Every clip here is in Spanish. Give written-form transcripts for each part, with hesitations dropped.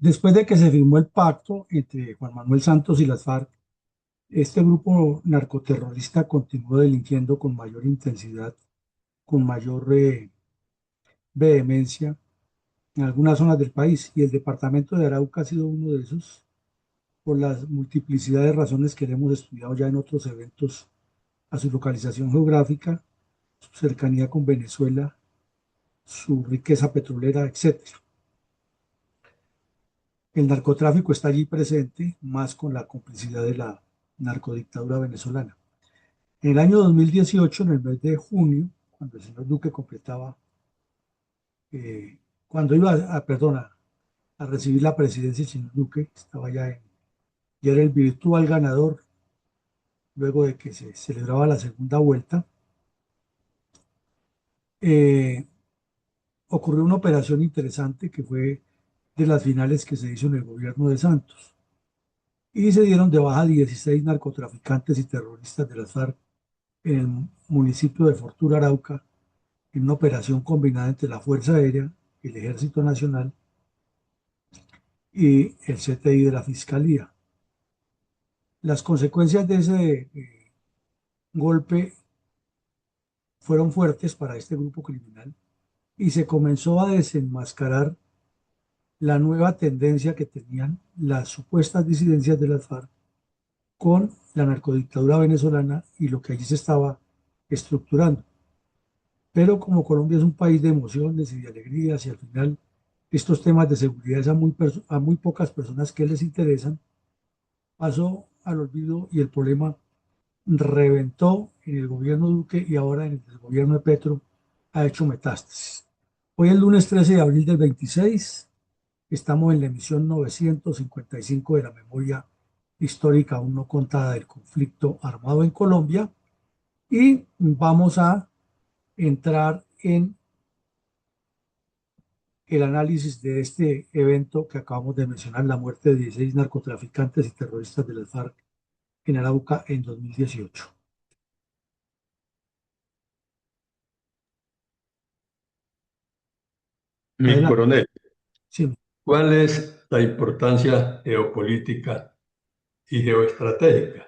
Después de que se firmó el pacto entre Juan Manuel Santos y las FARC, este grupo narcoterrorista continuó delinquiendo con mayor intensidad, con mayor vehemencia en algunas zonas del país, y el departamento de Arauca ha sido uno de esos por las multiplicidad de razones que le hemos estudiado ya en otros eventos, a su localización geográfica, su cercanía con Venezuela, su riqueza petrolera, etcétera. El narcotráfico está allí presente, más con la complicidad de la narcodictadura venezolana. En el año 2018, en el mes de junio, cuando el señor Duque completaba, cuando iba a recibir la presidencia, el señor Duque estaba ya era el virtual ganador luego de que se celebraba la segunda vuelta. eh, Ocurrió una operación interesante que fue de las finales que se hizo en el gobierno de Santos. Y se dieron de baja 16 narcotraficantes y terroristas de las FARC en el municipio de Fortura, Arauca, en una operación combinada entre la Fuerza Aérea, el Ejército Nacional y el CTI de la Fiscalía. Las consecuencias de ese golpe fueron fuertes para este grupo criminal y se comenzó a desenmascarar la nueva tendencia que tenían las supuestas disidencias de las FARC con la narcodictadura venezolana y lo que allí se estaba estructurando. Pero como Colombia es un país de emociones y de alegrías y al final estos temas de seguridad es a muy pocas personas que les interesan, pasó al olvido y el problema reventó en el gobierno Duque y ahora en el gobierno de Petro ha hecho metástasis. Hoy es lunes 13 de abril del 26, estamos en la emisión 955 de la memoria histórica aún no contada del conflicto armado en Colombia y vamos a entrar en el análisis de este evento que acabamos de mencionar, la muerte de 16 narcotraficantes y terroristas de las FARC en Arauca en 2018. Mi Adelante. coronel, Sí, ¿cuál es la importancia geopolítica y geoestratégica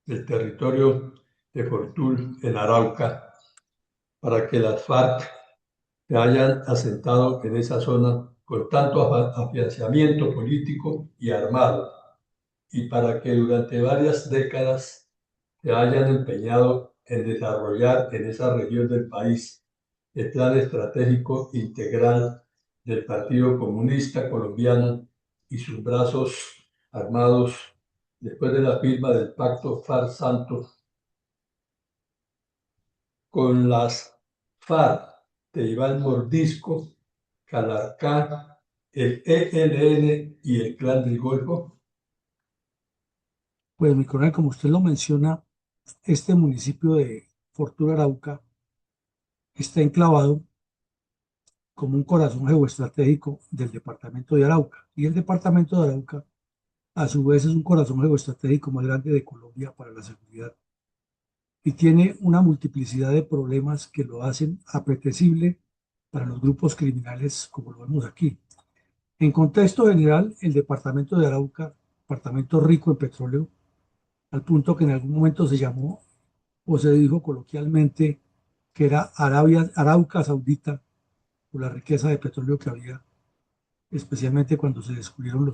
del territorio de Fortul en Arauca para que las FARC se hayan asentado en esa zona con tanto afianzamiento político y armado y para que durante varias décadas se hayan empeñado en desarrollar en esa región del país el plan estratégico integral del Partido Comunista Colombiano y sus brazos armados después de la firma del pacto FARC-Santos con las FARC de Iván Mordisco, Calarcá, el ELN y el Clan del Golfo. pues mi coronel, como usted lo menciona, este municipio de Fortuna Arauca está enclavado como un corazón geoestratégico del departamento de Arauca. Y el departamento de Arauca, a su vez, es un corazón geoestratégico más grande de Colombia para la seguridad. Y tiene una multiplicidad de problemas que lo hacen apetecible para los grupos criminales, como lo vemos aquí. En contexto general, el departamento de Arauca, departamento rico en petróleo, al punto que en algún momento se llamó o se dijo coloquialmente que era Arauca Saudita por la riqueza de petróleo que había, especialmente cuando se descubrieron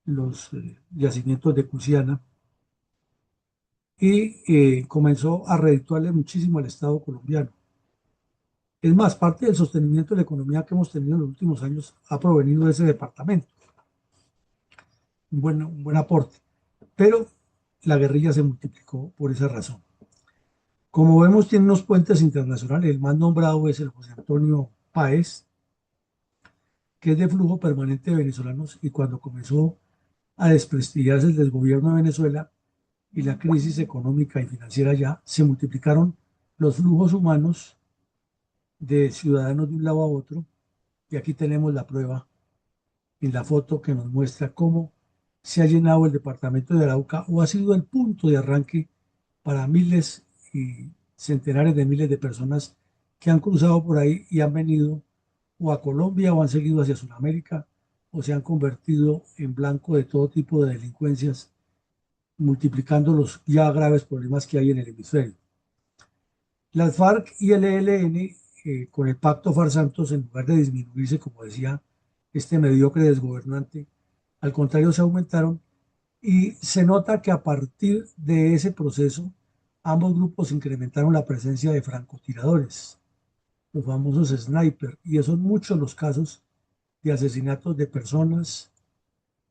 los yacimientos de Cusiana, y comenzó a redituarle muchísimo al Estado colombiano. Es más, parte del sostenimiento de la economía que hemos tenido en los últimos años ha provenido de ese departamento, un buen aporte, pero la guerrilla se multiplicó por esa razón. Como vemos, tiene unos puentes internacionales, el más nombrado es el José Antonio Páez, que es de flujo permanente de venezolanos y cuando comenzó a desprestigiarse el desgobierno de Venezuela y la crisis económica y financiera ya, se multiplicaron los flujos humanos de ciudadanos de un lado a otro y aquí tenemos la prueba en la foto que nos muestra cómo se ha llenado el departamento de Arauca o ha sido el punto de arranque para miles y centenares de miles de personas que han cruzado por ahí y han venido o a Colombia o han seguido hacia Sudamérica o se han convertido en blanco de todo tipo de delincuencias, multiplicando los ya graves problemas que hay en el hemisferio. Las FARC y el ELN, con el pacto FARC-Santos, en lugar de disminuirse, como decía este mediocre desgobernante, al contrario se aumentaron y se nota que a partir de ese proceso ambos grupos incrementaron la presencia de francotiradores, los famosos sniper, y son muchos los casos de asesinatos de personas,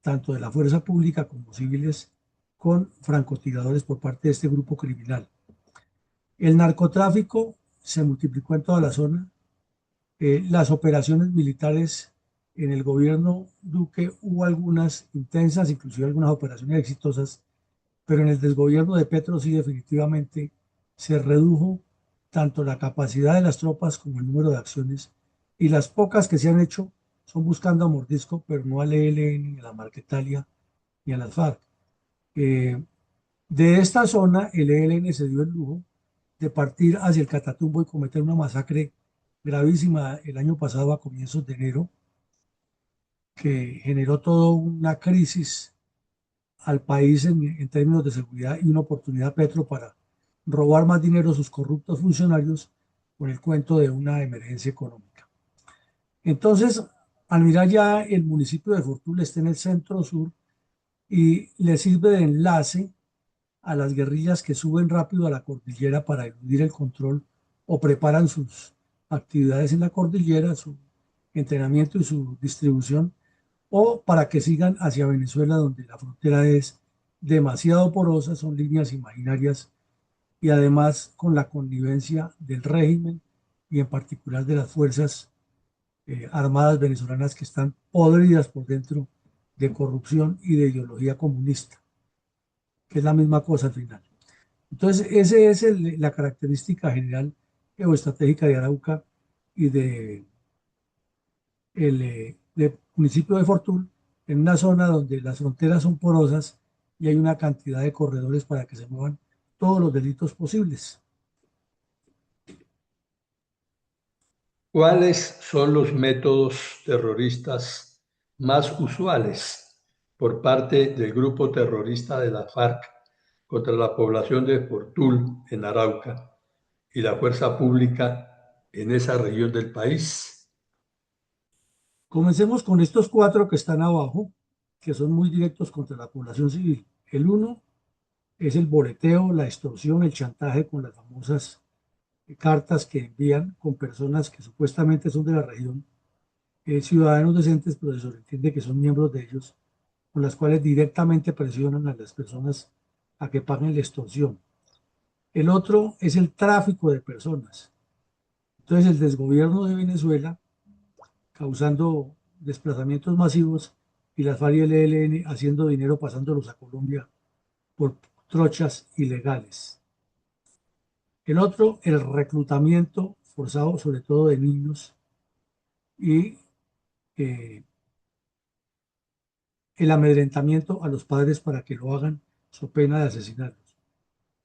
tanto de la fuerza pública como civiles, con francotiradores por parte de este grupo criminal. El narcotráfico se multiplicó en toda la zona. Las operaciones militares en el gobierno Duque hubo algunas intensas, inclusive algunas operaciones exitosas, pero en el desgobierno de Petro sí definitivamente se redujo tanto la capacidad de las tropas como el número de acciones, y las pocas que se han hecho son buscando a mordisco, pero no al ELN, ni a la Marquetalia, ni a las FARC. Eh, de esta zona, el ELN se dio el lujo de partir hacia el Catatumbo y cometer una masacre gravísima el año pasado a comienzos de enero, que generó toda una crisis al país en términos de seguridad y una oportunidad a Petro para robar más dinero a sus corruptos funcionarios con el cuento de una emergencia económica. Entonces, al mirar ya el municipio de Fortul está en el centro sur y le sirve de enlace a las guerrillas que suben rápido a la cordillera para eludir el control o preparan sus actividades en la cordillera, su entrenamiento y su distribución, o para que sigan hacia Venezuela, donde la frontera es demasiado porosa, son líneas imaginarias y además con la connivencia del régimen y en particular de las fuerzas armadas venezolanas que están podridas por dentro de corrupción y de ideología comunista, que es la misma cosa al final. Entonces, esa es la característica general geoestratégica de Arauca y de municipio de Fortul, en una zona donde las fronteras son porosas y hay una cantidad de corredores para que se muevan todos los delitos posibles. ¿Cuáles son los métodos terroristas más usuales por parte del grupo terrorista de la FARC contra la población de Fortul en Arauca y la fuerza pública en esa región del país? Comencemos con estos cuatro que están abajo, que son muy directos contra la población civil. El uno es el boleteo, la extorsión, el chantaje con las famosas cartas que envían con personas que supuestamente son de la región, ciudadanos decentes, pero se sobreentiende que son miembros de ellos, con las cuales directamente presionan a las personas a que paguen la extorsión. El otro es el tráfico de personas. Entonces, el desgobierno de Venezuela causando desplazamientos masivos y las FARC y el ELN haciendo dinero pasándolos a Colombia por trochas ilegales. El otro, el reclutamiento forzado, sobre todo de niños, y eh, el amedrentamiento a los padres para que lo hagan, so pena de asesinarlos.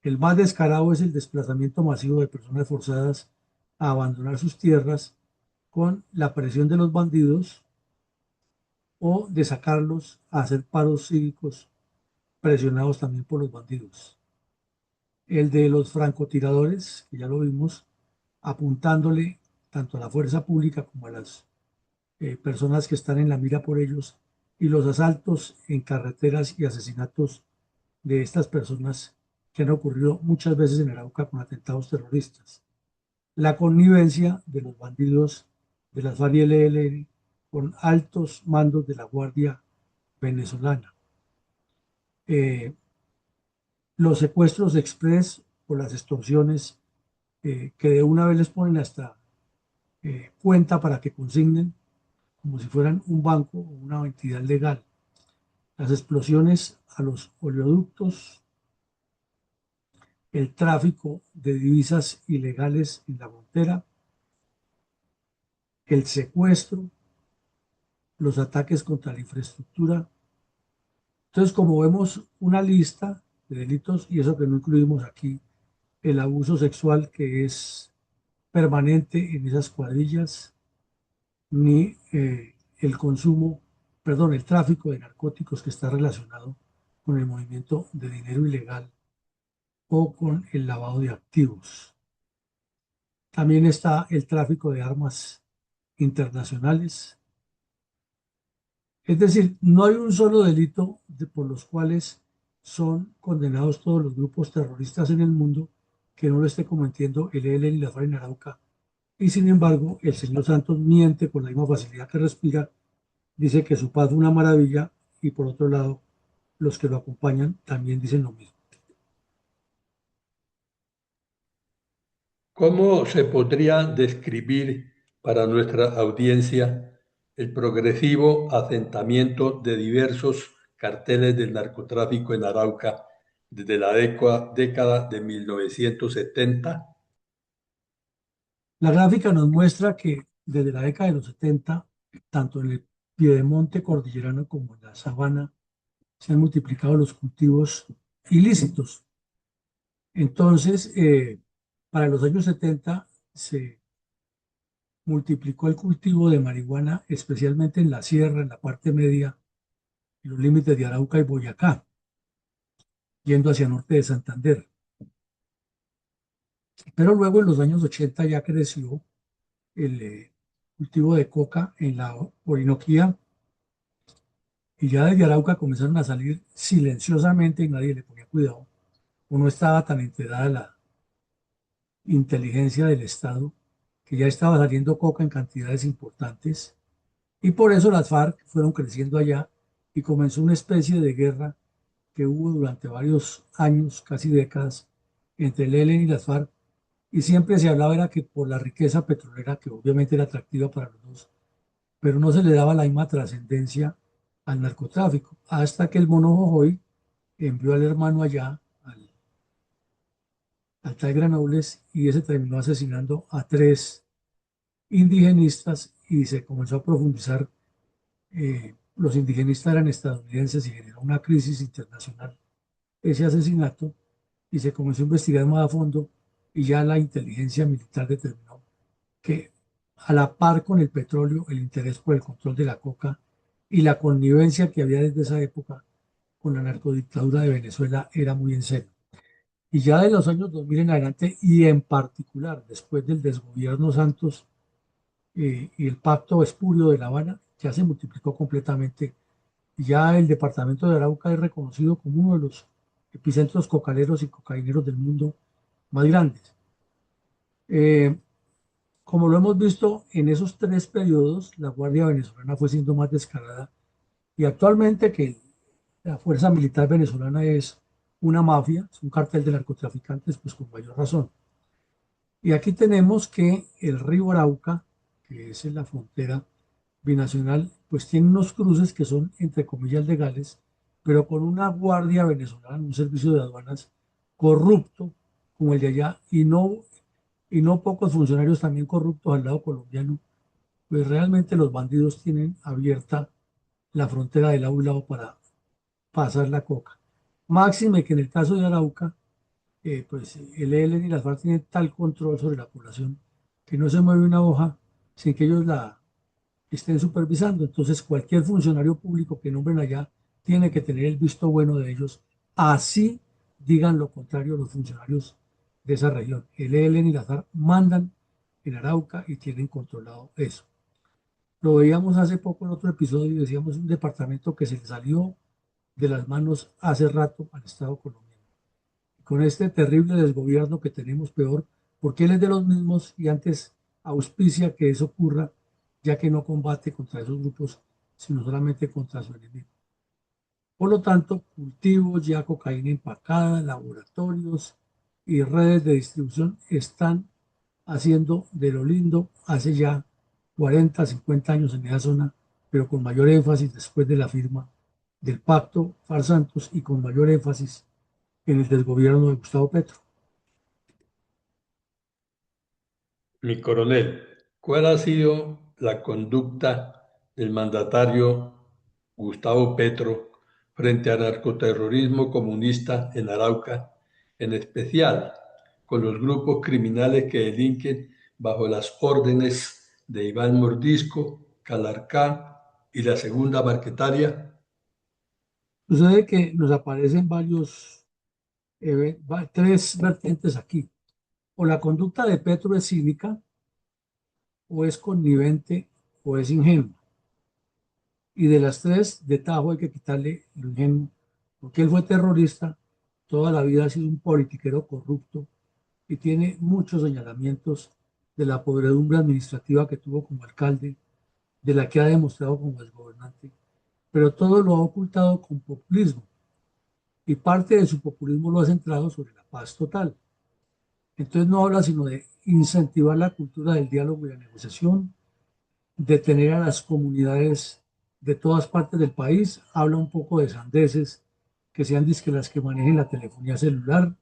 El más descarado es el desplazamiento masivo de personas forzadas a abandonar sus tierras con la presión de los bandidos o de sacarlos a hacer paros cívicos presionados también por los bandidos. El de los francotiradores, que ya lo vimos, apuntándole tanto a la fuerza pública como a las personas que están en la mira por ellos, y los asaltos en carreteras y asesinatos de estas personas que han ocurrido muchas veces en Arauca con atentados terroristas. La connivencia de los bandidos de las FARC y el ELN con altos mandos de la Guardia venezolana. Eh, los secuestros express o las extorsiones que de una vez les ponen hasta cuenta para que consignen como si fueran un banco o una entidad legal. Las explosiones a los oleoductos, el tráfico de divisas ilegales en la frontera, el secuestro, los ataques contra la infraestructura. Entonces, como vemos una lista de delitos, y eso que no incluimos aquí, el abuso sexual que es permanente en esas cuadrillas, ni el consumo perdón, el tráfico de narcóticos que está relacionado con el movimiento de dinero ilegal o con el lavado de activos. También está el tráfico de armas internacionales. Es decir, no hay un solo delito por los cuales son condenados todos los grupos terroristas en el mundo que no lo esté cometiendo el ELN y la FARC en Arauca. Y sin embargo, el señor Santos miente con la misma facilidad que respira, dice que su paz es una maravilla y por otro lado, los que lo acompañan también dicen lo mismo. ¿Cómo se podría describir para nuestra audiencia el progresivo asentamiento de diversos carteles del narcotráfico en Arauca desde la década de 1970? La gráfica nos muestra que desde la década de los 70, tanto en el piedemonte cordillerano como en la sabana, se han multiplicado los cultivos ilícitos. Entonces, para los años 70 se multiplicó el cultivo de marihuana, especialmente en la sierra, en la parte media, en los límites de Arauca y Boyacá, yendo hacia norte de Santander. Pero luego en los años 80 ya creció el cultivo de coca en la Orinoquía y ya desde Arauca comenzaron a salir silenciosamente y nadie le ponía cuidado. O no estaba tan enterada la inteligencia del Estado que ya estaba saliendo coca en cantidades importantes y por eso las FARC fueron creciendo allá y comenzó una especie de guerra que hubo durante varios años, casi décadas, entre el ELN y las FARC y siempre se hablaba era que por la riqueza petrolera, que obviamente era atractiva para los dos, pero no se le daba la misma trascendencia al narcotráfico, hasta que el Mono Jojoy envió al hermano allá, al tal Granobles, y ese terminó asesinando a tres indigenistas y se comenzó a profundizar. Los indigenistas eran estadounidenses y generó una crisis internacional ese asesinato y se comenzó a investigar más a fondo y ya la inteligencia militar determinó que a la par con el petróleo, el interés por el control de la coca y la connivencia que había desde esa época con la narcodictadura de Venezuela era muy en serio. Y ya de los años 2000 en adelante, y en particular después del desgobierno Santos y el pacto espurio de La Habana, ya se multiplicó completamente. Y ya el departamento de Arauca es reconocido como uno de los epicentros cocaleros y cocaineros del mundo más grandes. Eh, Como lo hemos visto en esos tres periodos, la Guardia Venezolana fue siendo más descarada y actualmente que la fuerza militar venezolana es una mafia, es un cartel de narcotraficantes, pues con mayor razón. Y aquí tenemos que el río Arauca, que es en la frontera binacional, pues tiene unos cruces que son, entre comillas, legales, pero con una guardia venezolana, un servicio de aduanas corrupto como el de allá, y no pocos funcionarios también corruptos al lado colombiano, pues realmente los bandidos tienen abierta la frontera del lado a un lado para pasar la coca. Máxime que en el caso de Arauca, pues el ELN y las FARC tienen tal control sobre la población que no se mueve una hoja sin que ellos la estén supervisando. Entonces, cualquier funcionario público que nombren allá tiene que tener el visto bueno de ellos. Así digan lo contrario los funcionarios de esa región. El ELN y las FARC mandan en Arauca y tienen controlado eso. Lo veíamos hace poco en otro episodio y decíamos un departamento que se le salió de las manos hace rato al Estado colombiano. Con este terrible desgobierno que tenemos peor, porque él es de los mismos y antes auspicia que eso ocurra, ya que no combate contra esos grupos, sino solamente contra su enemigo. Por lo tanto, cultivos, ya cocaína empacada, laboratorios y redes de distribución están haciendo de lo lindo hace ya 40, 50 años en esa zona, pero con mayor énfasis después de la firma del pacto Far-Santos y con mayor énfasis en el desgobierno de Gustavo Petro. Mi coronel, ¿cuál ha sido la conducta del mandatario Gustavo Petro frente al narcoterrorismo comunista en Arauca, en especial con los grupos criminales que delinquen bajo las órdenes de Iván Mordisco, Calarcá y la segunda Marquetalia. Sucede que nos aparecen tres vertientes aquí. O la conducta de Petro es cínica, o es connivente, o es ingenua. Y de las tres, de tajo hay que quitarle lo ingenuo, porque él fue terrorista, toda la vida ha sido un politiquero corrupto y tiene muchos señalamientos de la podredumbre administrativa que tuvo como alcalde, de la que ha demostrado como exgobernante, pero todo lo ha ocultado con populismo y parte de su populismo lo ha centrado sobre la paz total. Entonces no habla sino de incentivar la cultura del diálogo y la negociación, de tener a las comunidades de todas partes del país, habla un poco de sandeces, que sean disque las que manejen la telefonía celular,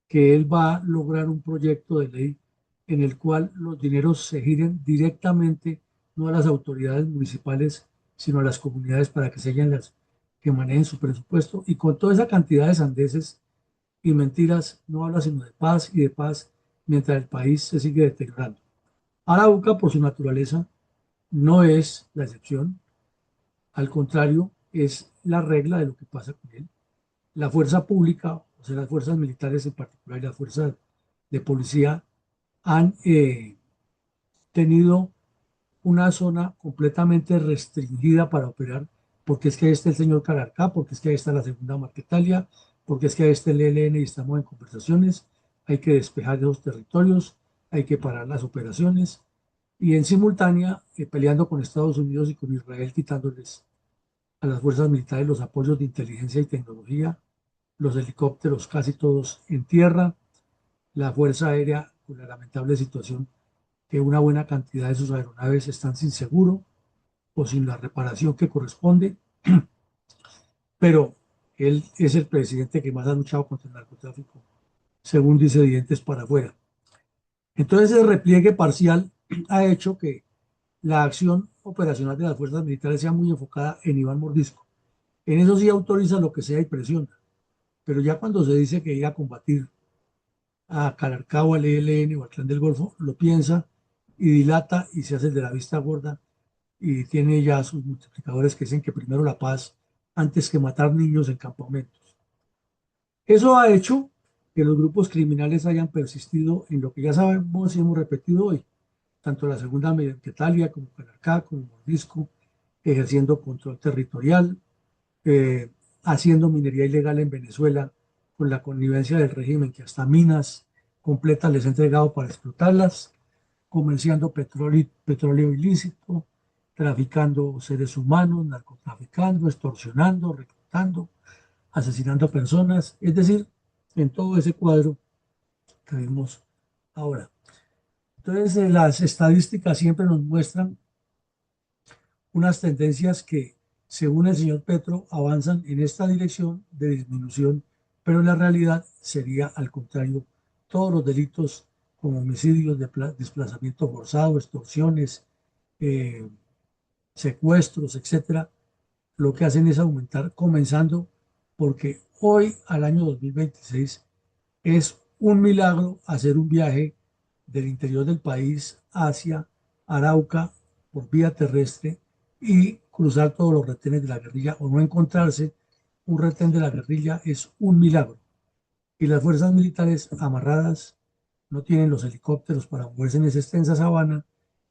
que él va a lograr un proyecto de ley en el cual los dineros se giren directamente, no a las autoridades municipales, sino a las comunidades para que sean las que manejen su presupuesto. Y con toda esa cantidad de sandeces y mentiras, no habla sino de paz y de paz mientras el país se sigue deteriorando. Arauca, por su naturaleza, no es la excepción, al contrario, es la regla de lo que pasa con él. La fuerza pública, o sea, las fuerzas militares en particular y las fuerzas de policía han tenido una zona completamente restringida para operar, porque es que ahí está el señor Calarcá, porque es que ahí está la segunda Marquetalia, porque es que ahí está el ELN y estamos en conversaciones, hay que despejar esos territorios, hay que parar las operaciones y en simultánea peleando con Estados Unidos y con Israel, quitándoles a las fuerzas militares los apoyos de inteligencia y tecnología, los helicópteros casi todos en tierra, la Fuerza Aérea con la lamentable situación que una buena cantidad de sus aeronaves están sin seguro o sin la reparación que corresponde, pero él es el presidente que más ha luchado contra el narcotráfico, según dice Dientes para afuera. Entonces el repliegue parcial ha hecho que la acción operacional de las fuerzas militares sea muy enfocada en Iván Mordisco. En eso sí autoriza lo que sea y presiona, pero ya cuando se dice que ir a combatir a Calarcao, al ELN o al Clan del Golfo, lo piensa y dilata y se hace de la vista gorda y tiene ya sus multiplicadores que dicen que primero la paz antes que matar niños en campamentos. Eso ha hecho que los grupos criminales hayan persistido en lo que ya sabemos y hemos repetido hoy, tanto la segunda Italia como Calarcá, como Mordisco, ejerciendo control territorial, eh, haciendo minería ilegal en Venezuela con la connivencia del régimen que hasta minas completas les ha entregado para explotarlas, comerciando petróleo ilícito, traficando seres humanos, narcotraficando, extorsionando, reclutando, asesinando personas, es decir, en todo ese cuadro que vemos ahora. Entonces, las estadísticas siempre nos muestran unas tendencias que, según el señor Petro, avanzan en esta dirección de disminución, pero en la realidad sería al contrario. Todos los delitos como homicidios, desplazamiento forzado, extorsiones, eh, secuestros, etcétera, lo que hacen es aumentar, comenzando porque hoy, al año 2026, es un milagro hacer un viaje del interior del país hacia Arauca por vía terrestre y cruzar todos los retenes de la guerrilla o no encontrarse un retén de la guerrilla es un milagro. Y las fuerzas militares amarradas no tienen los helicópteros para moverse en esa extensa sabana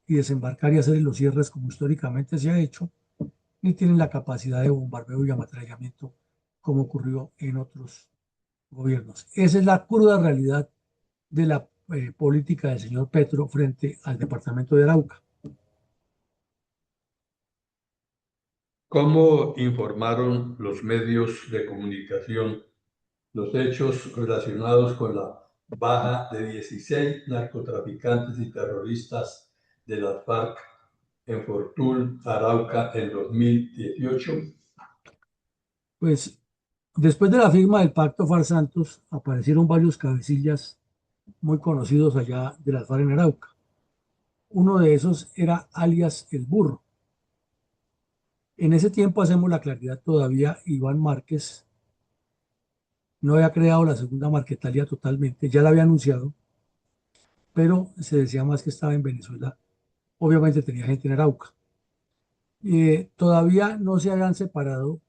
y desembarcar y hacer los cierres como históricamente se ha hecho, ni tienen la capacidad de bombardeo y ametrallamiento como ocurrió en otros gobiernos. Esa es la cruda realidad de la política del señor Petro frente al departamento de Arauca. ¿Cómo informaron los medios de comunicación los hechos relacionados con la baja de 16 narcotraficantes y terroristas de las FARC en Fortul, Arauca, en 2018? Pues después de la firma del pacto FARC-Santos aparecieron varios cabecillas muy conocidos allá de las FARC en Arauca. Uno de esos era alias El Burro. En ese tiempo hacemos la claridad todavía, Iván Márquez no había creado la segunda Marquetalia totalmente, ya la había anunciado, pero se decía más que estaba en Venezuela. Obviamente tenía gente en Arauca. Todavía no se habían separado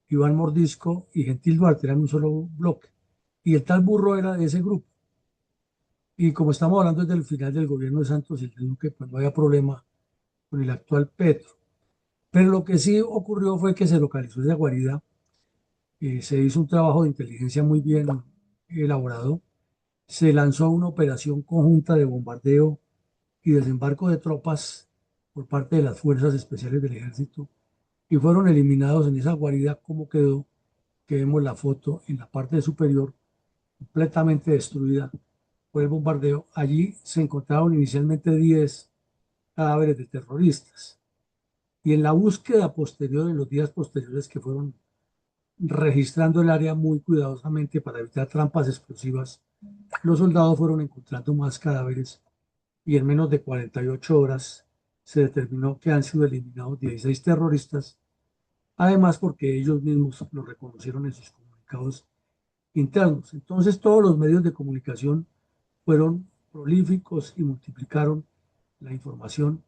Iván Mordisco y Gentil Duarte, eran un solo bloque. Y el tal Burro era de ese grupo. Y como estamos hablando desde el final del gobierno de Santos y de Duque, pues no había problema con el actual Petro. Pero lo que sí ocurrió fue que se localizó esa guarida, se hizo un trabajo de inteligencia muy bien elaborado, se lanzó una operación conjunta de bombardeo y desembarco de tropas por parte de las fuerzas especiales del ejército y fueron eliminados en esa guarida como quedó, que vemos la foto en la parte superior, completamente destruida por el bombardeo. Allí se encontraron inicialmente 10 cadáveres de terroristas y en la búsqueda posterior, en los días posteriores que fueron registrando el área muy cuidadosamente para evitar trampas explosivas, los soldados fueron encontrando más cadáveres y en menos de 48 horas se determinó que han sido eliminados 16 terroristas, además porque ellos mismos lo reconocieron en sus comunicados internos. Entonces todos los medios de comunicación fueron prolíficos y multiplicaron la información,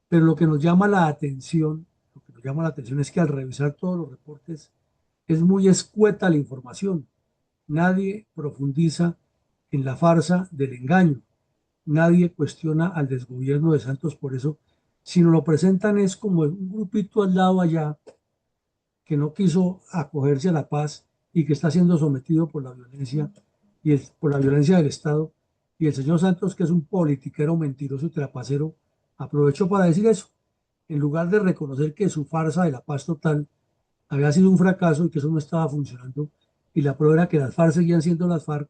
pero lo que nos llama la atención es que al revisar todos los reportes es muy escueta la información. Nadie profundiza en la farsa del engaño. Nadie cuestiona al desgobierno de Santos por eso, sino lo presentan es como un grupito al lado allá que no quiso acogerse a la paz y que está siendo sometido por la violencia por la violencia del Estado. Y el señor Santos, que es un politiquero mentiroso y trapacero, aprovechó para decir eso, en lugar de reconocer que su farsa de la paz total había sido un fracaso y que eso no estaba funcionando. Y la prueba era que las FARC seguían siendo las FARC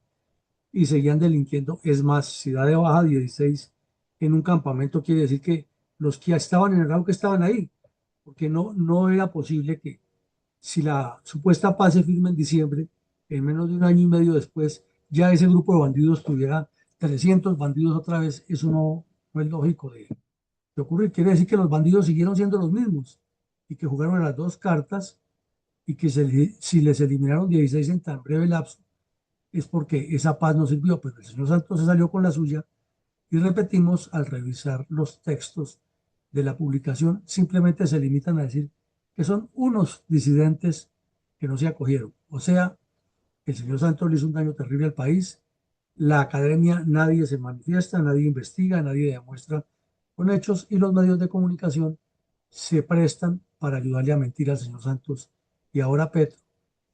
y seguían delinquiendo. Es más, si da de baja 16 en un campamento, quiere decir que los que estaban en el Arauca estaban ahí, porque no era posible que si la supuesta paz se firma en diciembre, en menos de un año y medio después, ya ese grupo de bandidos tuviera 300 bandidos otra vez. Eso no es lógico de ocurrir. Quiere decir que los bandidos siguieron siendo los mismos y que jugaron a las dos cartas y que si les eliminaron 16 en tan breve lapso es porque esa paz no sirvió. Pero el señor Santos se salió con la suya y repetimos, al revisar los textos de la publicación, simplemente se limitan a decir que son unos disidentes que no se acogieron. O sea, el señor Santos le hizo un daño terrible al país. La academia, nadie se manifiesta, nadie investiga, nadie demuestra con hechos y los medios de comunicación se prestan para ayudarle a mentir al señor Santos y ahora a Petro.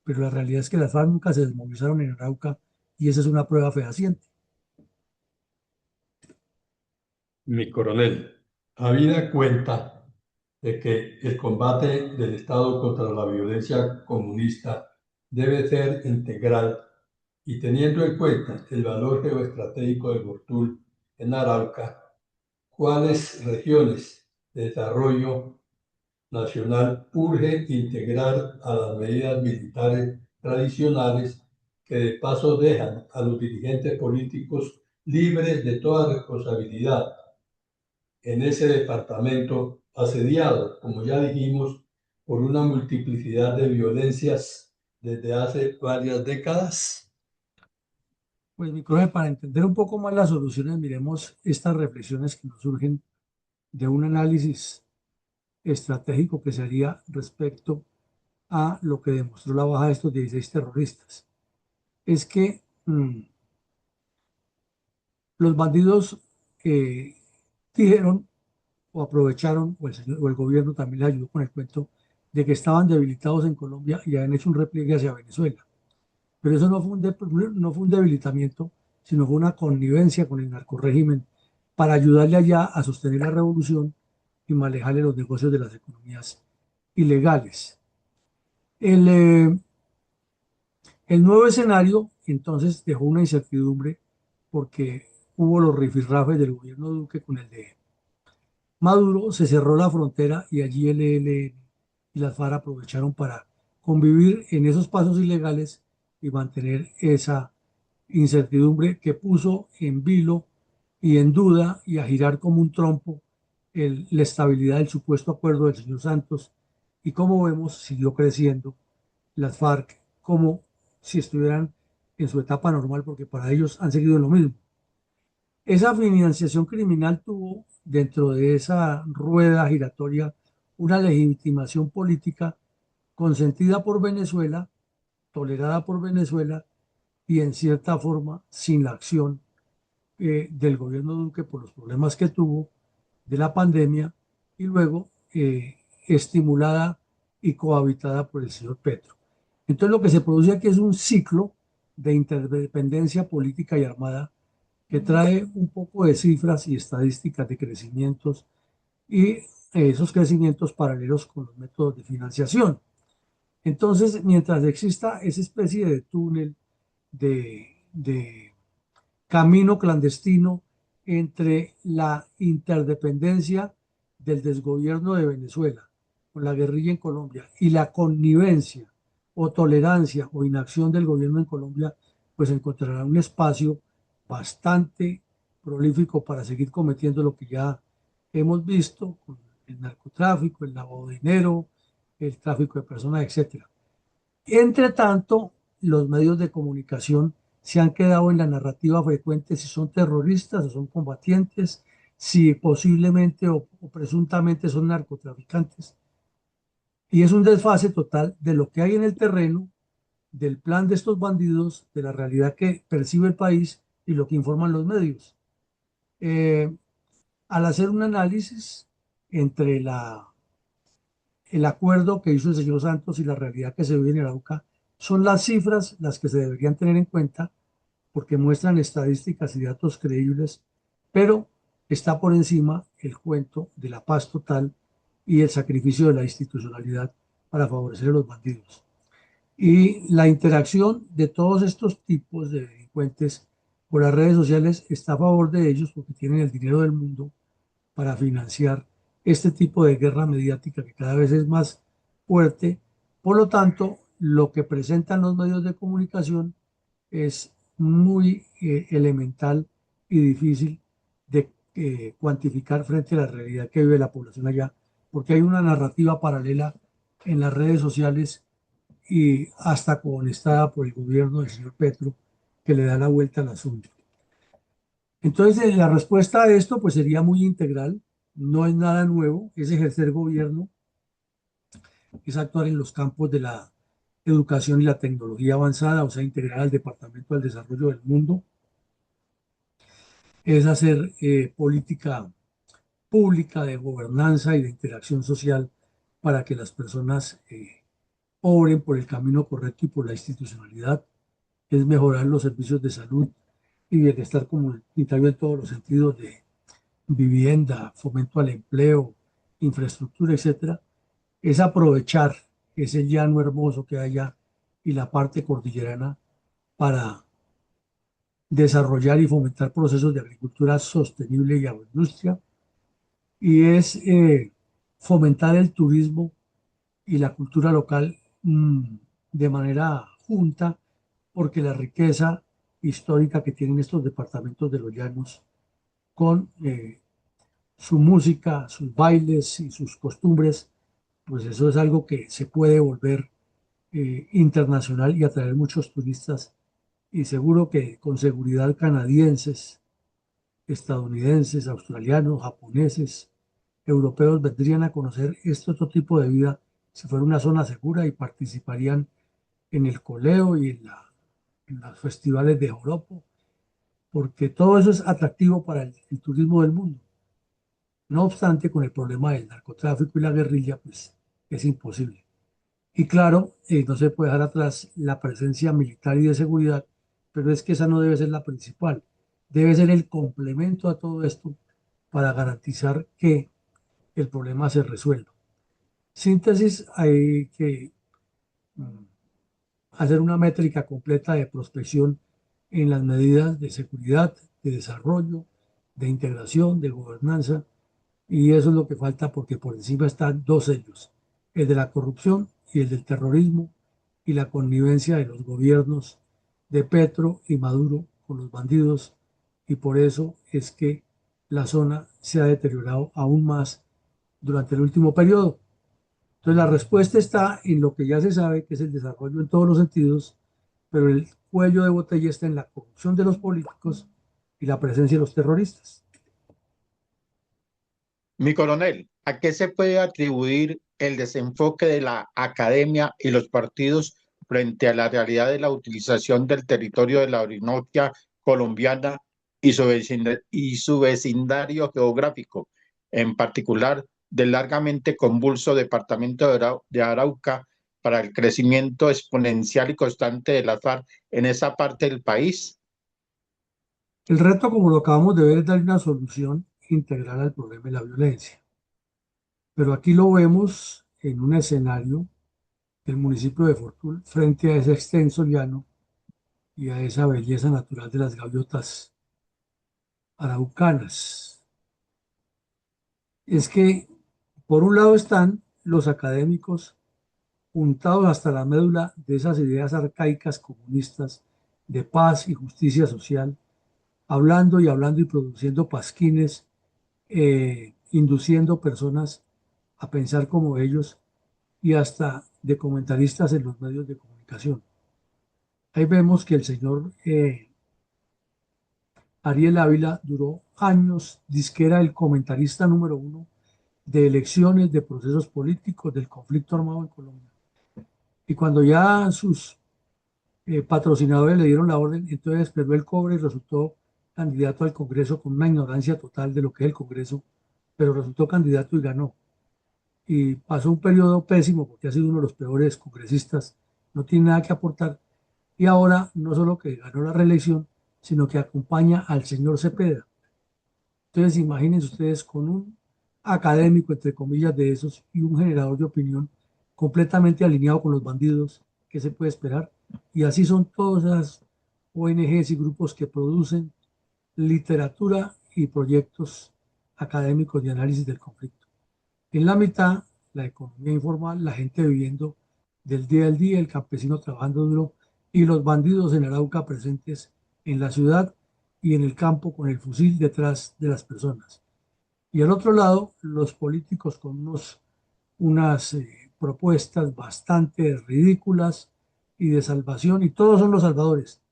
Pero la realidad es que las FARC nunca se desmovilizaron en Arauca y esa es una prueba fehaciente. Mi coronel, habida cuenta de que el combate del Estado contra la violencia comunista debe ser integral y teniendo en cuenta el valor geoestratégico del Bortul en Arauca, ¿cuáles regiones de desarrollo nacional urge integrar a las medidas militares tradicionales que de paso dejan a los dirigentes políticos libres de toda responsabilidad en ese departamento asediado, como ya dijimos, por una multiplicidad de violencias desde hace varias décadas? Pues, mi coronel, para entender un poco más las soluciones, miremos estas reflexiones que nos surgen de un análisis estratégico que se haría respecto a lo que demostró la baja de estos 16 terroristas. Es que los bandidos dijeron o aprovecharon, o el gobierno también les ayudó con el cuento de que estaban debilitados en Colombia y habían hecho un repliegue hacia Venezuela. Pero eso no fue un debilitamiento, sino fue una connivencia con el narcorrégimen para ayudarle allá a sostener la revolución y manejarle los negocios de las economías ilegales. El, eh, el nuevo escenario entonces dejó una incertidumbre porque hubo los rifirrafes del gobierno Duque con el de Maduro, se cerró la frontera y allí el ELN y las FARC aprovecharon para convivir en esos pasos ilegales y mantener esa incertidumbre que puso en vilo y en duda y a girar como un trompo la estabilidad del supuesto acuerdo del señor Santos y como vemos siguió creciendo las FARC como si estuvieran en su etapa normal porque para ellos han seguido lo mismo. Esa financiación criminal tuvo dentro de esa rueda giratoria una legitimación política consentida por Venezuela, tolerada por Venezuela y en cierta forma sin la acción del gobierno Duque por los problemas que tuvo de la pandemia y luego estimulada y cohabitada por el señor Petro. Entonces lo que se produce aquí es un ciclo de interdependencia política y armada que trae un poco de cifras y estadísticas de crecimientos y esos crecimientos paralelos con los métodos de financiación. Entonces, mientras exista esa especie de túnel de camino clandestino entre la interdependencia del desgobierno de Venezuela con la guerrilla en Colombia y la connivencia o tolerancia o inacción del gobierno en Colombia, pues encontrará un espacio bastante prolífico para seguir cometiendo lo que ya hemos visto con el narcotráfico, el lavado de dinero, el tráfico de personas, etcétera. Entre tanto, los medios de comunicación se han quedado en la narrativa frecuente si son terroristas o son combatientes, si posiblemente o presuntamente son narcotraficantes. Y es un desfase total de lo que hay en el terreno, del plan de estos bandidos, de la realidad que percibe el país y lo que informan los medios. Eh, Al hacer un análisis entre el acuerdo que hizo el señor Santos y la realidad que se vive en Arauca, son las cifras las que se deberían tener en cuenta porque muestran estadísticas y datos creíbles, pero está por encima el cuento de la paz total y el sacrificio de la institucionalidad para favorecer a los bandidos. Y la interacción de todos estos tipos de delincuentes por las redes sociales está a favor de ellos porque tienen el dinero del mundo para financiar este tipo de guerra mediática que cada vez es más fuerte. Por lo tanto, lo que presentan los medios de comunicación es muy elemental y difícil de cuantificar frente a la realidad que vive la población allá, porque hay una narrativa paralela en las redes sociales y hasta cohonestada por el gobierno del señor Petro, que le da la vuelta al asunto. Entonces, la respuesta a esto pues sería muy integral, no es nada nuevo, es ejercer gobierno, es actuar en los campos de la educación y la tecnología avanzada, o sea, integrar al Departamento del Desarrollo del Mundo, es hacer política pública de gobernanza y de interacción social para que las personas obren por el camino correcto y por la institucionalidad, es mejorar los servicios de salud y bienestar comunitario en todos los sentidos de vivienda, fomento al empleo, infraestructura, etcétera, es aprovechar ese llano hermoso que hay allá y la parte cordillerana para desarrollar y fomentar procesos de agricultura sostenible y agroindustria, y es fomentar el turismo y la cultura local de manera junta, porque la riqueza histórica que tienen estos departamentos de los llanos con su música, sus bailes y sus costumbres, pues eso es algo que se puede volver internacional y atraer muchos turistas y seguro que con seguridad canadienses, estadounidenses, australianos, japoneses, europeos vendrían a conocer este otro tipo de vida si fuera una zona segura y participarían en el coleo y en los festivales de Europa, porque todo eso es atractivo para el turismo del mundo. No obstante, con el problema del narcotráfico y la guerrilla, pues es imposible. Y claro, no se puede dejar atrás la presencia militar y de seguridad, pero es que esa no debe ser la principal. Debe ser el complemento a todo esto para garantizar que el problema se resuelva. Síntesis, hay que mm, hacer una métrica completa de prospección en las medidas de seguridad, de desarrollo, de integración, de gobernanza, y eso es lo que falta porque por encima están dos sellos, el de la corrupción y el del terrorismo y la connivencia de los gobiernos de Petro y Maduro con los bandidos, y por eso es que la zona se ha deteriorado aún más durante el último periodo. Entonces la respuesta está en lo que ya se sabe, que es el desarrollo en todos los sentidos, pero el cuello de botella está en la corrupción de los políticos y la presencia de los terroristas. Mi coronel, ¿A qué se puede atribuir el desenfoque de la academia y los partidos frente a la realidad de la utilización del territorio de la Orinoquia colombiana y su vecindario geográfico, en particular del largamente convulso departamento de Arauca, para el crecimiento exponencial y constante de las FARC en esa parte del país? El reto, como lo acabamos de ver, es dar una solución integral al problema de la violencia. Pero aquí lo vemos en un escenario del municipio de Fortul frente a ese extenso llano y a esa belleza natural de las gaviotas araucanas. Es que, por un lado, están los académicos untados hasta la médula de esas ideas arcaicas comunistas de paz y justicia social, hablando y hablando y produciendo pasquines, induciendo personas a pensar como ellos y hasta de comentaristas en los medios de comunicación. Ahí vemos que el señor Ariel Ávila duró años, que era el comentarista número uno de elecciones, de procesos políticos, del conflicto armado en Colombia. Y cuando ya sus patrocinadores le dieron la orden, entonces perdió el cobre y resultó candidato al Congreso con una ignorancia total de lo que es el Congreso, pero resultó candidato y ganó. Y pasó un periodo pésimo porque ha sido uno de los peores congresistas, no tiene nada que aportar. Y ahora no solo que ganó la reelección, sino que acompaña al señor Cepeda. Entonces imagínense ustedes con un académico, entre comillas, de esos y un generador de opinión completamente alineado con los bandidos, ¿qué se puede esperar? Y así son todas las ONGs y grupos que producen literatura y proyectos académicos de análisis del conflicto. En la mitad, la economía informal, la gente viviendo del día al día, el campesino trabajando duro y los bandidos en Arauca presentes en la ciudad y en el campo con el fusil detrás de las personas. Y al otro lado, los políticos con unas propuestas bastante ridículas y de salvación, y todos son los salvadores.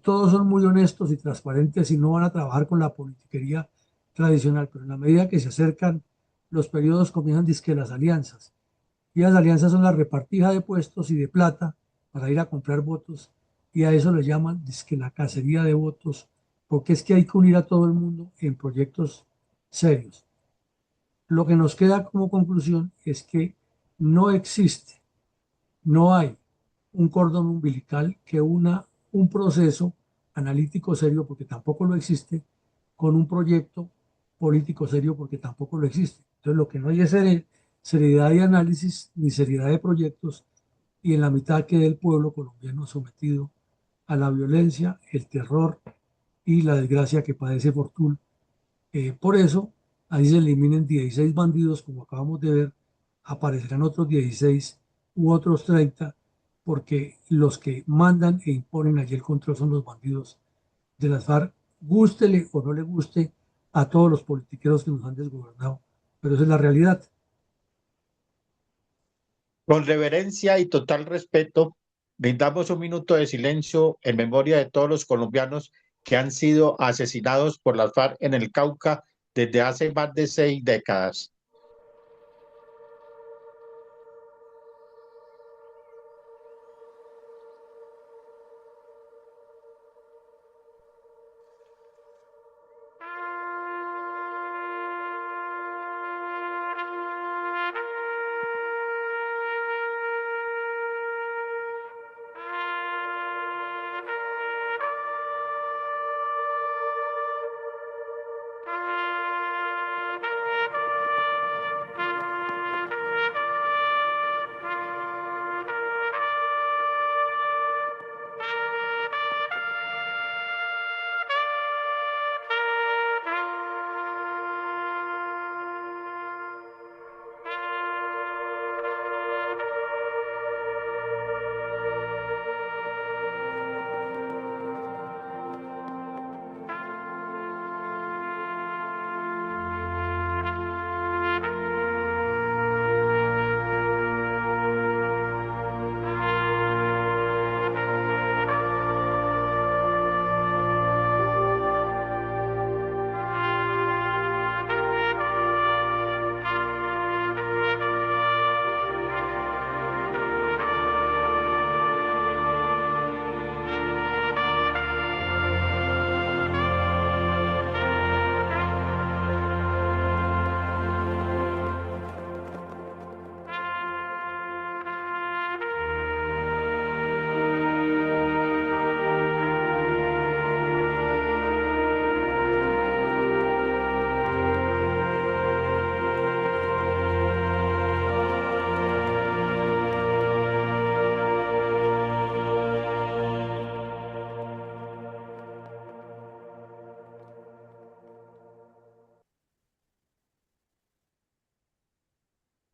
Todos son muy honestos y transparentes y no van a trabajar con la politiquería tradicional, pero en la medida que se acercan los periodos comienzan dizque las alianzas. Y las alianzas son la repartija de puestos y de plata para ir a comprar votos y a eso le llaman dizque la cacería de votos, porque es que hay que unir a todo el mundo en proyectos serios. Lo que nos queda como conclusión es que no existe, no hay un cordón umbilical que una un proceso analítico serio, porque tampoco lo existe, con un proyecto político serio, porque tampoco lo existe. Entonces, lo que no hay es seriedad de análisis ni seriedad de proyectos, y en la mitad queda el pueblo colombiano sometido a la violencia, el terror y la desgracia que padece Fortul. Por eso, ahí se eliminen 16 bandidos, como acabamos de ver, aparecerán otros 16 u otros 30, porque los que mandan e imponen allí el control son los bandidos de las FARC, gústele o no le guste a todos los politiqueros que nos han desgobernado, pero esa es la realidad. Con reverencia y total respeto, brindamos un minuto de silencio en memoria de todos los colombianos que han sido asesinados por las FARC en el Cauca desde hace más de 6 décadas.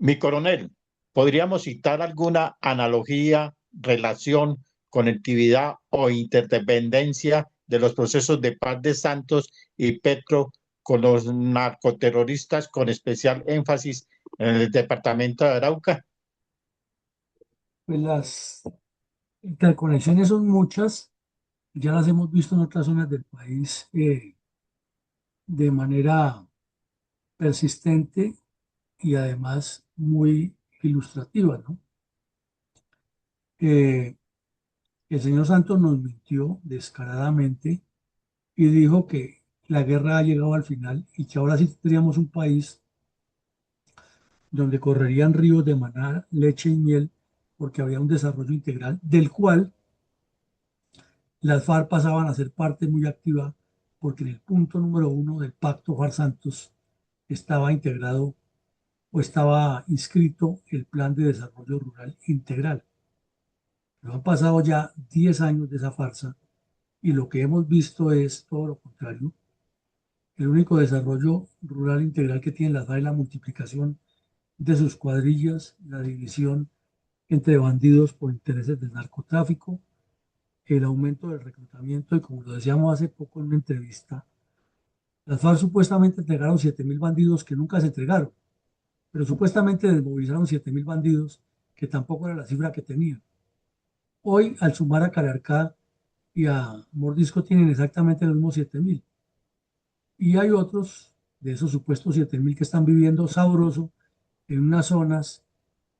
Mi coronel, ¿podríamos citar alguna analogía, relación, conectividad o interdependencia de los procesos de paz de Santos y Petro con los narcoterroristas, con especial énfasis en el departamento de Arauca? Pues las interconexiones son muchas, ya las hemos visto en otras zonas del país de manera persistente y además muy ilustrativa, ¿no? Eh, el señor Santos nos mintió descaradamente y dijo que la guerra ha llegado al final y que ahora sí tendríamos un país donde correrían ríos de maná, leche y miel, porque había un desarrollo integral del cual las FARC pasaban a ser parte muy activa, porque en el punto número 1 del pacto FARC-Santos estaba integrado o estaba inscrito el Plan de Desarrollo Rural Integral. Pero han pasado ya 10 años de esa farsa y lo que hemos visto es todo lo contrario. El único desarrollo rural integral que tiene la FARC es la multiplicación de sus cuadrillas, la división entre bandidos por intereses del narcotráfico, el aumento del reclutamiento y como lo decíamos hace poco en una entrevista, las FARC supuestamente entregaron 7.000 bandidos que nunca se entregaron, pero supuestamente desmovilizaron 7.000 bandidos que tampoco era la cifra que tenían. Hoy, al sumar a Calarcá y a Mordisco, tienen exactamente los mismos 7.000. Y hay otros de esos supuestos 7.000 que están viviendo sabroso en unas zonas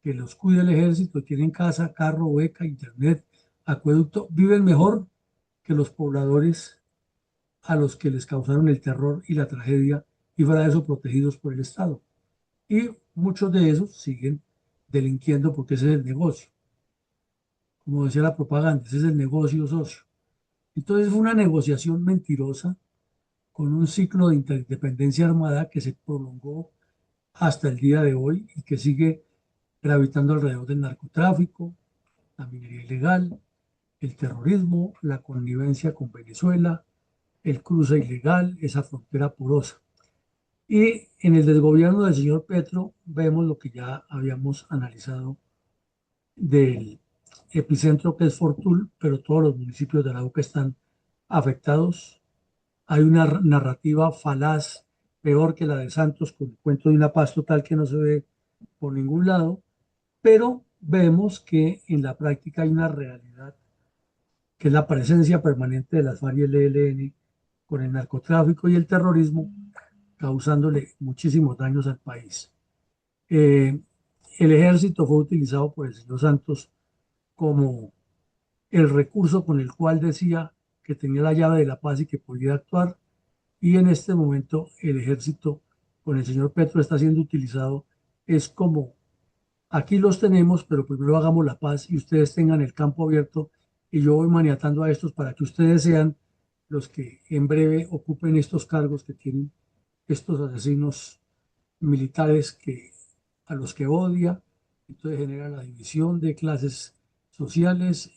que los cuida el ejército, tienen casa, carro, beca, internet, acueducto, viven mejor que los pobladores a los que les causaron el terror y la tragedia y fuera de eso protegidos por el Estado. Y muchos de esos siguen delinquiendo porque ese es el negocio. Como decía la propaganda, ese es el negocio socio. Entonces fue una negociación mentirosa con un ciclo de interdependencia armada que se prolongó hasta el día de hoy y que sigue gravitando alrededor del narcotráfico, la minería ilegal, el terrorismo, la connivencia con Venezuela, el cruce ilegal, esa frontera porosa. Y en el desgobierno del señor Petro vemos lo que ya habíamos analizado del epicentro que es Fortul, pero todos los municipios de Arauca están afectados. Hay una narrativa falaz, peor que la de Santos, con el cuento de una paz total que no se ve por ningún lado, pero vemos que en la práctica hay una realidad, que es la presencia permanente de las FARC y el ELN con el narcotráfico y el terrorismo, causándole muchísimos daños al país. Eh, el ejército fue utilizado por el señor Santos como el recurso con el cual decía que tenía la llave de la paz y que podía actuar. Y en este momento el ejército con el señor Petro está siendo utilizado, es como aquí los tenemos, pero primero hagamos la paz y ustedes tengan el campo abierto y yo voy maniatando a estos para que ustedes sean los que en breve ocupen estos cargos que tienen estos asesinos militares que, a los que odia. Entonces genera la división de clases sociales,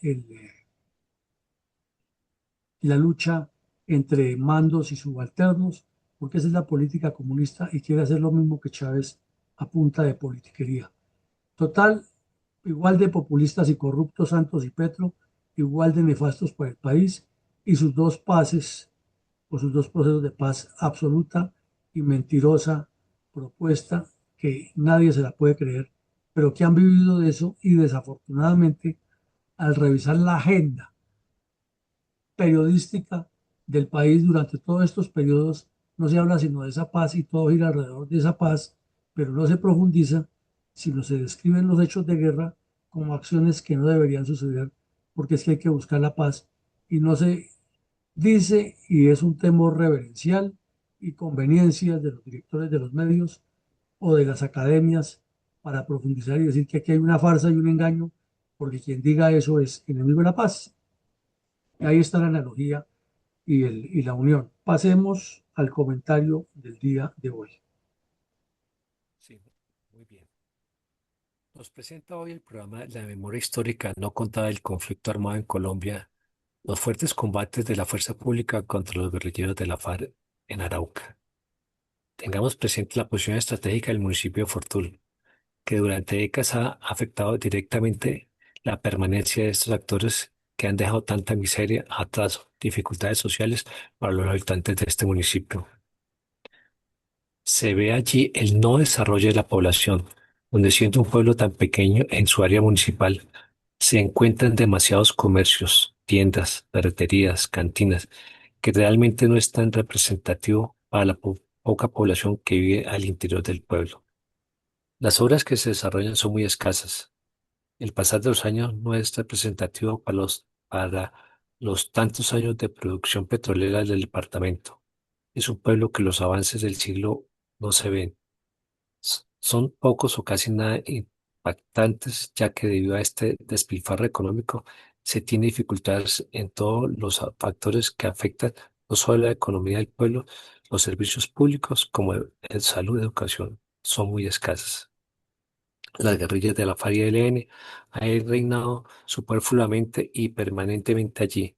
la lucha entre mandos y subalternos, porque esa es la política comunista y quiere hacer lo mismo que Chávez a punta de politiquería. Total, igual de populistas y corruptos Santos y Petro, igual de nefastos para el país y sus dos pases o sus dos procesos de paz absoluta y mentirosa propuesta que nadie se la puede creer, pero que han vivido de eso y desafortunadamente al revisar la agenda periodística del país durante todos estos periodos no se habla sino de esa paz y todo gira alrededor de esa paz, pero no se profundiza, sino se describen los hechos de guerra como acciones que no deberían suceder, porque es que hay que buscar la paz y no se dice, y es un temor reverencial y conveniencias de los directores de los medios o de las academias para profundizar y decir que aquí hay una farsa y un engaño, porque quien diga eso es enemigo de la paz. Y ahí está la analogía y la unión. Pasemos al comentario del día de hoy. Sí, muy bien. Nos presenta hoy el programa La memoria histórica no contada del conflicto armado en Colombia, los fuertes combates de la fuerza pública contra los guerrilleros de la FARC en Arauca. Tengamos presente la posición estratégica del municipio de Fortul, que durante décadas ha afectado directamente la permanencia de estos actores que han dejado tanta miseria, atraso, dificultades sociales para los habitantes de este municipio. Se ve allí el no desarrollo de la población, donde siendo un pueblo tan pequeño en su área municipal, se encuentran demasiados comercios, tiendas, ferreterías, cantinas, que realmente no es tan representativo para la poca población que vive al interior del pueblo. Las obras que se desarrollan son muy escasas. El pasar de los años no es representativo para los tantos años de producción petrolera del departamento. Es un pueblo que los avances del siglo no se ven. Son pocos o casi nada impactantes, ya que debido a este despilfarro económico se tiene dificultades en todos los factores que afectan no solo la economía del pueblo, los servicios públicos como el salud y educación son muy escasas. Las guerrillas de la FARC y el ELN han reinado superfluamente y permanentemente allí.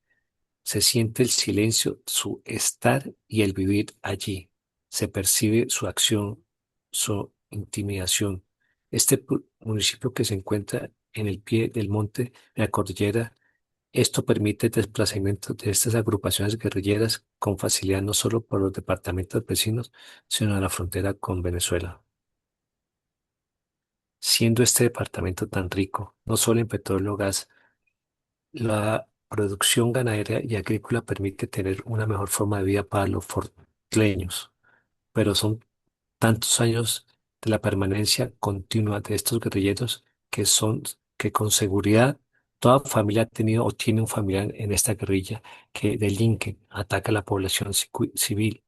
Se siente el silencio, su estar y el vivir allí. Se percibe su acción, su intimidación. Este municipio que se encuentra en el pie del monte de la cordillera, esto permite el desplazamiento de estas agrupaciones guerrilleras con facilidad no solo por los departamentos vecinos, sino a la frontera con Venezuela. Siendo este departamento tan rico, no solo en petróleo o gas, la producción ganadera y agrícola permite tener una mejor forma de vida para los fortleños, pero son tantos años de la permanencia continua de estos guerrilleros que con seguridad toda familia ha tenido o tiene un familiar en esta guerrilla que delinque, ataca a la población civil,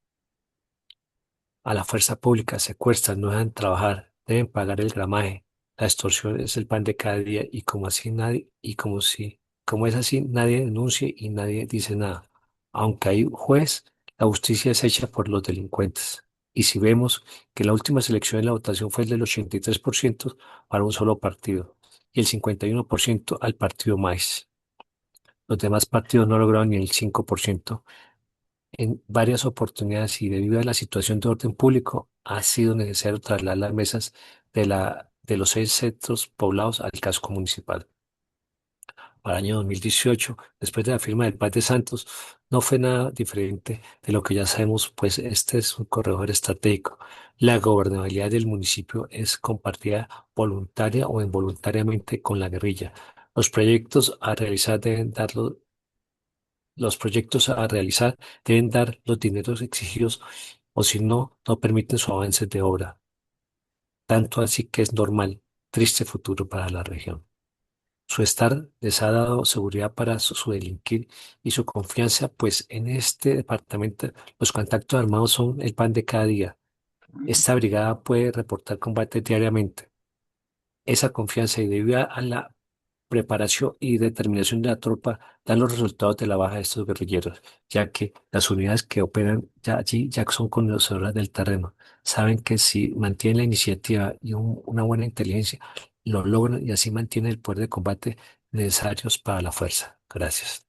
a la fuerza pública, secuestran, no dejan trabajar, deben pagar el gramaje. La extorsión es el pan de cada día y como así nadie, y como es así, nadie denuncia y nadie dice nada. Aunque hay juez, la justicia es hecha por los delincuentes. Y si vemos que la última selección en la votación fue el del 83% para un solo partido y el 51% al partido MAIS. Los demás partidos no lograron ni el 5%. En varias oportunidades y debido a la situación de orden público, ha sido necesario trasladar las mesas de los 6 centros poblados al casco municipal. Para el año 2018, después de la firma del Paz de Santos, no fue nada diferente de lo que ya sabemos, pues este es un corredor estratégico. La gobernabilidad del municipio es compartida voluntaria o involuntariamente con la guerrilla. Los proyectos a realizar deben darlo Los proyectos a realizar deben dar los dineros exigidos o si no, no permiten su avance de obra. Tanto así que es normal, triste futuro para la región. Su estar les ha dado seguridad para su delinquir y su confianza, pues en este departamento los contactos armados son el pan de cada día. Esta brigada puede reportar combates diariamente. Esa confianza y debido a la preparación y determinación de la tropa dan los resultados de la baja de estos guerrilleros, ya que las unidades que operan ya allí ya son conocedoras del terreno. Saben que si mantienen la iniciativa y una buena inteligencia, lo logran y así mantienen el poder de combate necesarios para la fuerza. Gracias.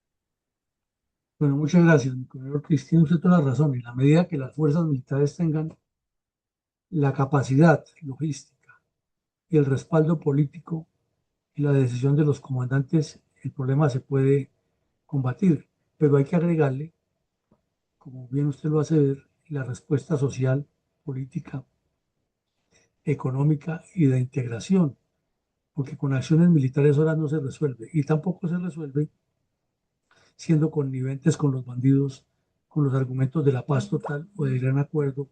Bueno, muchas gracias, mi compañero Cris. Tiene usted toda la razón. En la medida que las fuerzas militares tengan la capacidad logística y el respaldo político y la decisión de los comandantes, el problema se puede combatir. Pero hay que agregarle, como bien usted lo hace ver, la respuesta social, política, económica y de integración, porque con acciones militares ahora no se resuelve y tampoco se resuelve siendo conniventes con los bandidos, con los argumentos de la paz total o del gran acuerdo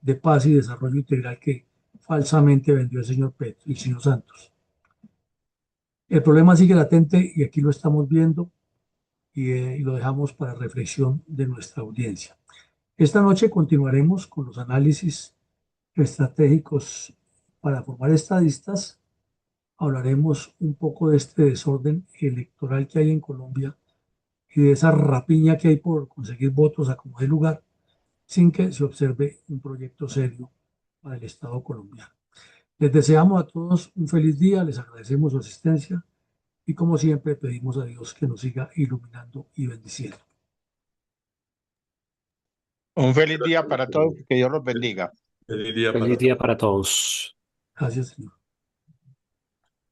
de paz y desarrollo integral que falsamente vendió el señor Petro y el señor Santos. El problema sigue latente y aquí lo estamos viendo y lo dejamos para reflexión de nuestra audiencia. Esta noche continuaremos con los análisis estratégicos para formar estadistas. Hablaremos un poco de este desorden electoral que hay en Colombia y de esa rapiña que hay por conseguir votos a como dé lugar, sin que se observe un proyecto serio para el Estado colombiano. Les deseamos a todos un feliz día, les agradecemos su asistencia y como siempre pedimos a Dios que nos siga iluminando y bendiciendo. Un feliz día para todos, que Dios los bendiga. Feliz día para Feliz día para todos. Gracias, Señor.